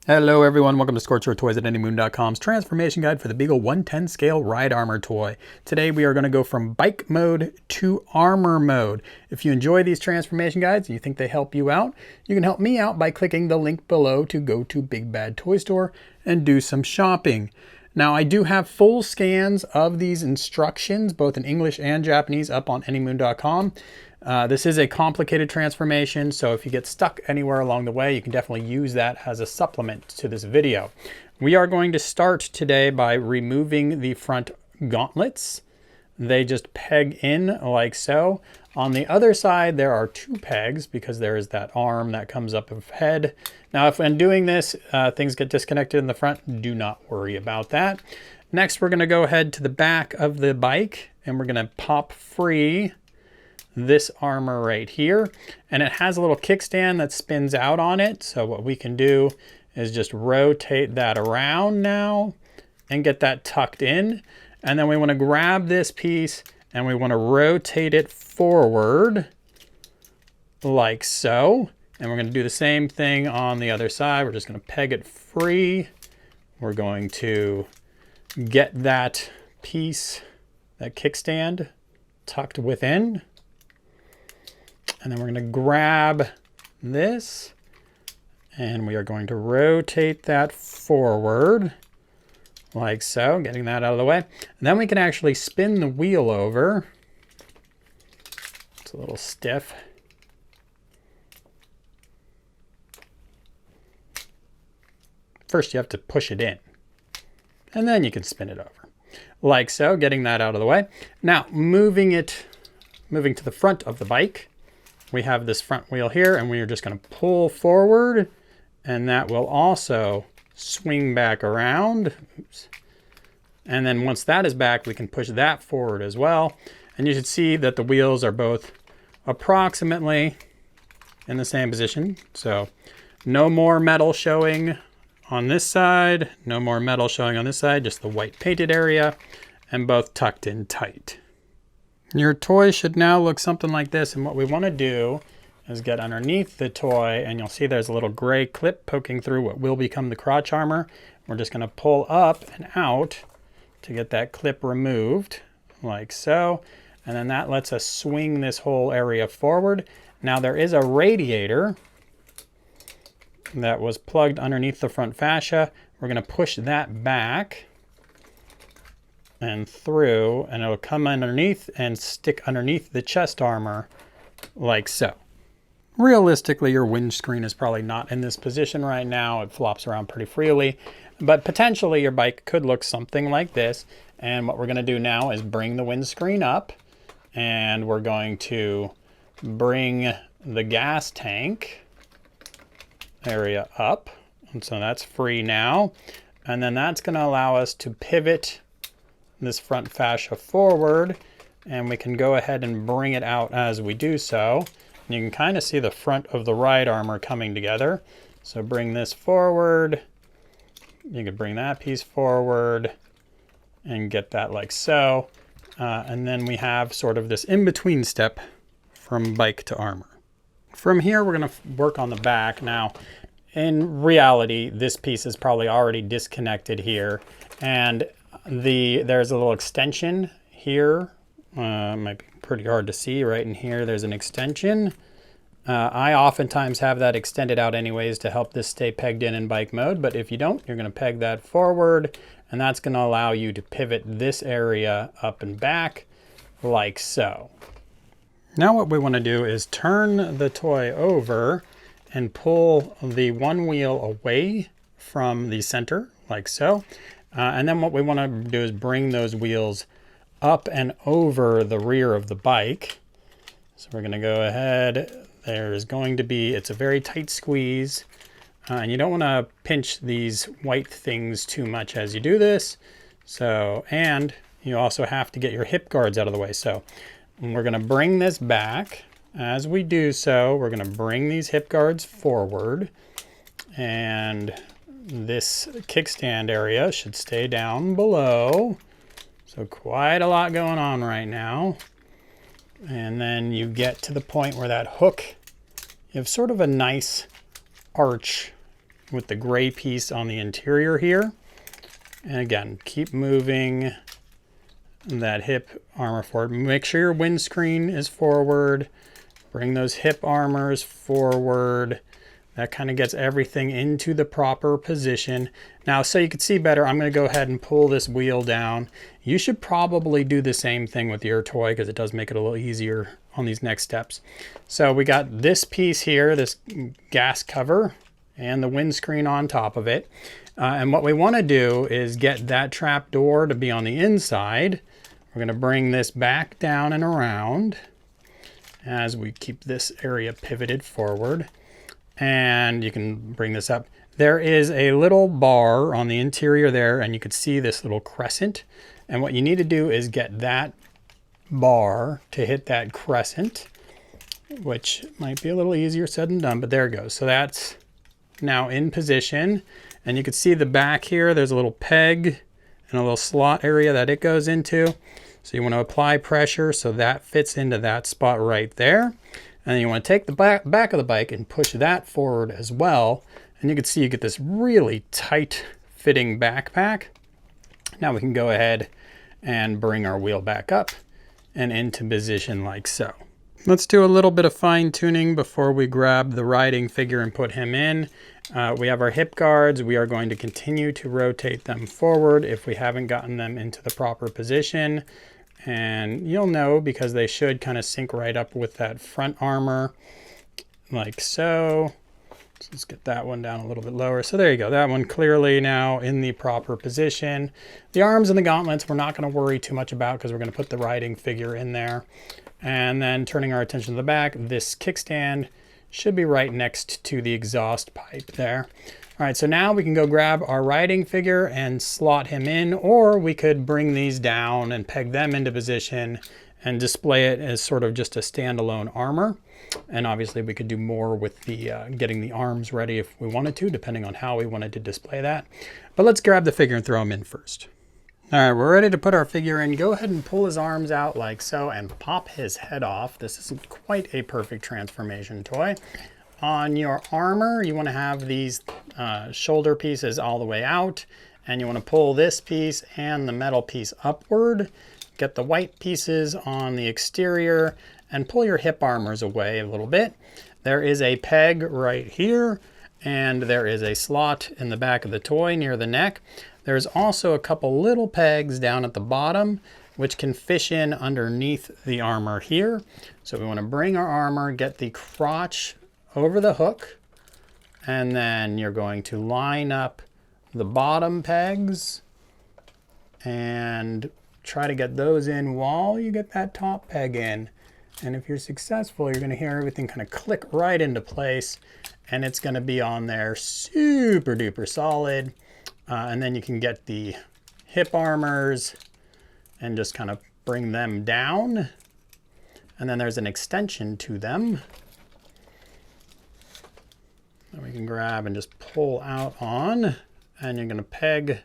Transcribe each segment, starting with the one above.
Hello everyone, welcome to Scorcher Toys at anymoon.com's transformation guide for the Beagle 110 scale ride armor toy. Today we are going to go from bike mode to armor mode. If you enjoy these transformation guides and you think they help you out, you can help me out by clicking the link below to go to Big Bad Toy Store and do some shopping. Now I do have full scans of these instructions, both in English and Japanese, up on anymoon.com. This is a complicated transformation, so if you get stuck anywhere along the way, you can definitely use that as a supplement to this video. We are going to start today by removing the front gauntlets. They just peg in like so. On the other side, there are two pegs because there is that arm that comes up ahead. Now, if when doing this, things get disconnected in the front, do not worry about that. Next, we're gonna go ahead to the back of the bike and we're gonna pop free this armor right here. And it has a little kickstand that spins out on it. So what we can do is just rotate that around now and get that tucked in. And then we wanna grab this piece and we wanna rotate it forward like so. And we're gonna do the same thing on the other side. We're just gonna peg it free. We're going to get that piece, that kickstand, tucked within. And then we're gonna grab this and we are going to rotate that forward like so, getting that out of the way. And then we can actually spin the wheel over. It's a little stiff. First you have to push it in and then you can spin it over like so, getting that out of the way. Now moving to the front of the bike, we have this front wheel here and we are just going to pull forward and that will also swing back around. Oops. And then once that is back, we can push that forward as well. And you should see that the wheels are both approximately in the same position. So no more metal showing on this side, no more metal showing on this side, just the white painted area and both tucked in tight. Your toy should now look something like this, and what we want to do is get underneath the toy and you'll see there's a little gray clip poking through what will become the crotch armor. We're just going to pull up and out to get that clip removed like so, and then that lets us swing this whole area forward. Now there is a radiator that was plugged underneath the front fascia. We're going to push that back and through, and it'll come underneath and stick underneath the chest armor like so. Realistically, your windscreen is probably not in this position right now. It flops around pretty freely, but potentially your bike could look something like this. And what we're going to do now is bring the windscreen up, and we're going to bring the gas tank area up. And so that's free now. And then that's going to allow us to pivot this front fascia forward, and we can go ahead and bring it out as we do so. And you can kind of see the front of the ride armor coming together. So bring this forward. You could bring that piece forward and get that like so. And then we have sort of this in-between step from bike to armor. From here, we're going to work on the back. Now, in reality, this piece is probably already disconnected here, and there's a little extension here. Might be pretty hard to see right in here. There's an extension. I oftentimes have that extended out anyways to help this stay pegged in bike mode, but if you don't, you're going to peg that forward, and that's going to allow you to pivot this area up and back like so. Now what we want to do is turn the toy over and pull the one wheel away from the center like so. And then what we want to do is bring those wheels up and over the rear of the bike. So we're going to go ahead. There's going to be, it's a very tight squeeze. And you don't want to pinch these white things too much as you do this. So, and you also have to get your hip guards out of the way. So we're going to bring this back. As we do so, we're going to bring these hip guards forward, and this kickstand area should stay down below. So quite a lot going on right now. And then you get to the point where that hook, you have sort of a nice arch with the gray piece on the interior here. And again, keep moving that hip armor forward. Make sure your windscreen is forward. Bring those hip armors forward. That kind of gets everything into the proper position. Now, so you can see better, I'm going to go ahead and pull this wheel down. You should probably do the same thing with your toy because it does make it a little easier on these next steps. So we got this piece here, this gas cover, and the windscreen on top of it. And what we want to do is get that trap door to be on the inside. We're going to bring this back down and around as we keep this area pivoted forward. And you can bring this up. There is a little bar on the interior there, and you can see this little crescent. And what you need to do is get that bar to hit that crescent, which might be a little easier said than done, but there it goes. So that's now in position. And you can see the back here, there's a little peg and a little slot area that it goes into. So you want to apply pressure so that fits into that spot right there. And then you want to take the back of the bike and push that forward as well. And you can see you get this really tight fitting backpack. Now we can go ahead and bring our wheel back up and into position like so. Let's do a little bit of fine tuning before we grab the riding figure and put him in. We have our hip guards. We are going to continue to rotate them forward if we haven't gotten them into the proper position. And you'll know because they should kind of sync right up with that front armor like so. So let's get that one down a little bit lower. So there you go. That one clearly now in the proper position. The arms and the gauntlets we're not going to worry too much about because we're going to put the riding figure in there. And then turning our attention to the back, this kickstand should be right next to the exhaust pipe there. All right, so now we can go grab our riding figure and slot him in, or we could bring these down and peg them into position and display it as sort of just a standalone armor. And obviously we could do more with the getting the arms ready if we wanted to, depending on how we wanted to display that. But let's grab the figure and throw him in first. All right, we're ready to put our figure in. Go ahead and pull his arms out like so and pop his head off. This isn't quite a perfect transformation toy. On your armor, you want to have these shoulder pieces all the way out, and you want to pull this piece and the metal piece upward. Get the white pieces on the exterior and pull your hip armors away a little bit. There is a peg right here, and there is a slot in the back of the toy near the neck. There's also a couple little pegs down at the bottom, which can fish in underneath the armor here. So we want to bring our armor, get the crotch over the hook, and then you're going to line up the bottom pegs and try to get those in while you get that top peg in. And if you're successful, you're going to hear everything kind of click right into place, and it's going to be on there super duper solid. And then you can get the hip armors and just kind of bring them down. And then there's an extension to them that we can grab and just pull out on. And you're going to peg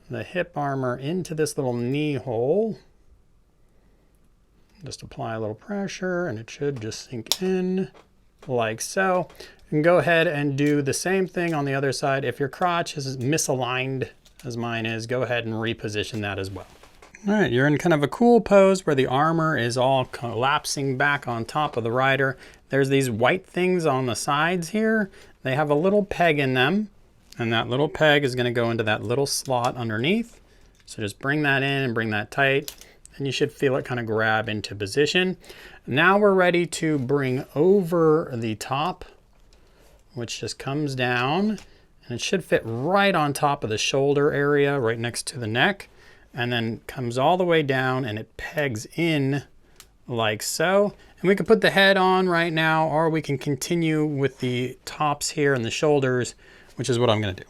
the hip armor into this little knee hole. Just apply a little pressure and it should just sink in like so. You can go ahead and do the same thing on the other side. If your crotch is misaligned as mine is, go ahead and reposition that as well. All right, you're in kind of a cool pose where the armor is all collapsing back on top of the rider. There's these white things on the sides here. They have a little peg in them, and that little peg is going to go into that little slot underneath. So just bring that in and bring that tight, and you should feel it kind of grab into position. Now we're ready to bring over the top, which just comes down, and it should fit right on top of the shoulder area, right next to the neck, and then comes all the way down and it pegs in like so. And we can put the head on right now, or we can continue with the tops here and the shoulders, which is what I'm going to do.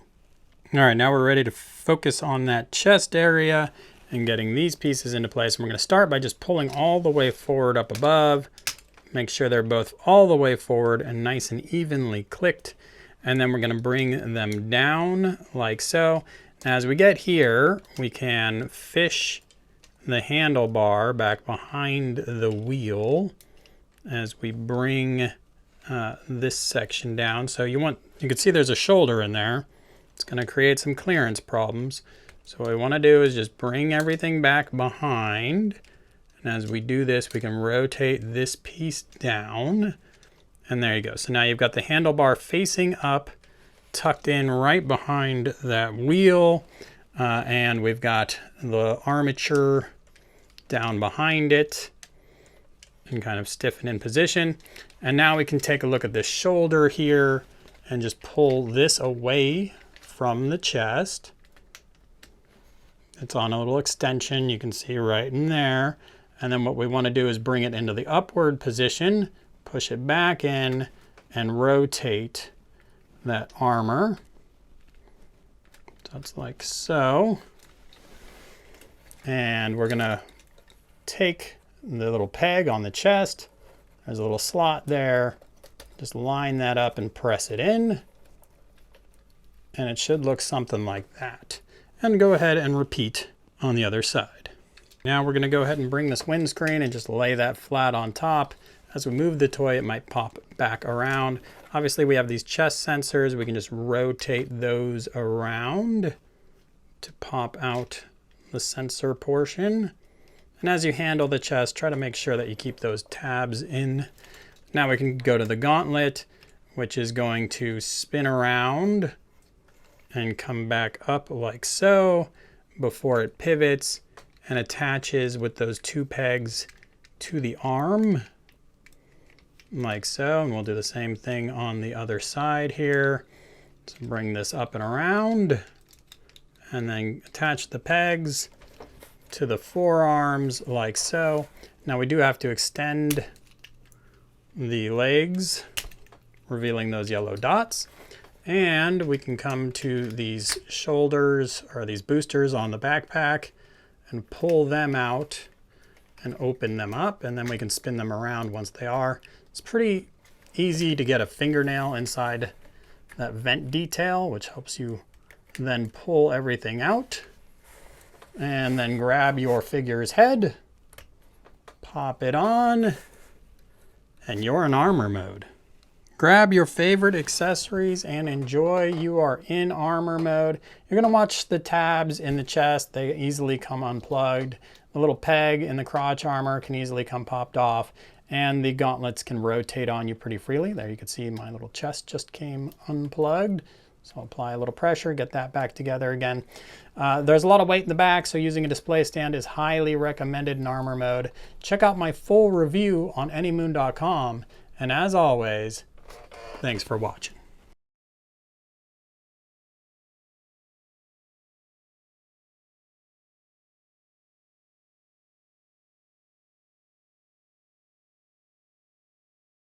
All right, now we're ready to focus on that chest area and getting these pieces into place. And we're going to start by just pulling all the way forward up above. Make sure they're both all the way forward and nice and evenly clicked. And then we're going to bring them down like so. As we get here, we can fish the handlebar back behind the wheel as we bring this section down. So you can see there's a shoulder in there. It's going to create some clearance problems. So what we want to do is just bring everything back behind. And as we do this, we can rotate this piece down. And there you go. So now you've got the handlebar facing up, tucked in right behind that wheel. And we've got the armature down behind it and kind of stiffen in position. And now we can take a look at this shoulder here and just pull this away from the chest. It's on a little extension, you can see right in there. And then what we want to do is bring it into the upward position, push it back in, and rotate that armor. So it's like so. And we're gonna take the little peg on the chest. There's a little slot there. Just line that up and press it in. And it should look something like that. And go ahead and repeat on the other side. Now we're going to go ahead and bring this windscreen and just lay that flat on top. As we move the toy, it might pop back around. Obviously we have these chest sensors. We can just rotate those around to pop out the sensor portion. And as you handle the chest, try to make sure that you keep those tabs in. Now we can go to the gauntlet, which is going to spin around and come back up like so before it pivots and attaches with those two pegs to the arm like so. And we'll do the same thing on the other side here. So bring this up and around and then attach the pegs to the forearms like so. Now we do have to extend the legs, revealing those yellow dots. And we can come to these shoulders or these boosters on the backpack and pull them out and open them up, and then we can spin them around once they are. It's pretty easy to get a fingernail inside that vent detail, which helps you then pull everything out. And then grab your figure's head, pop it on, and you're in armor mode. Grab your favorite accessories and enjoy. You are in armor mode. You're gonna watch the tabs in the chest. They easily come unplugged. The little peg in the crotch armor can easily come popped off, and the gauntlets can rotate on you pretty freely. There you can see my little chest just came unplugged. So I'll apply a little pressure, get that back together again. There's a lot of weight in the back, so using a display stand is highly recommended in armor mode. Check out my full review on anymoon.com, and as always, thanks for watching.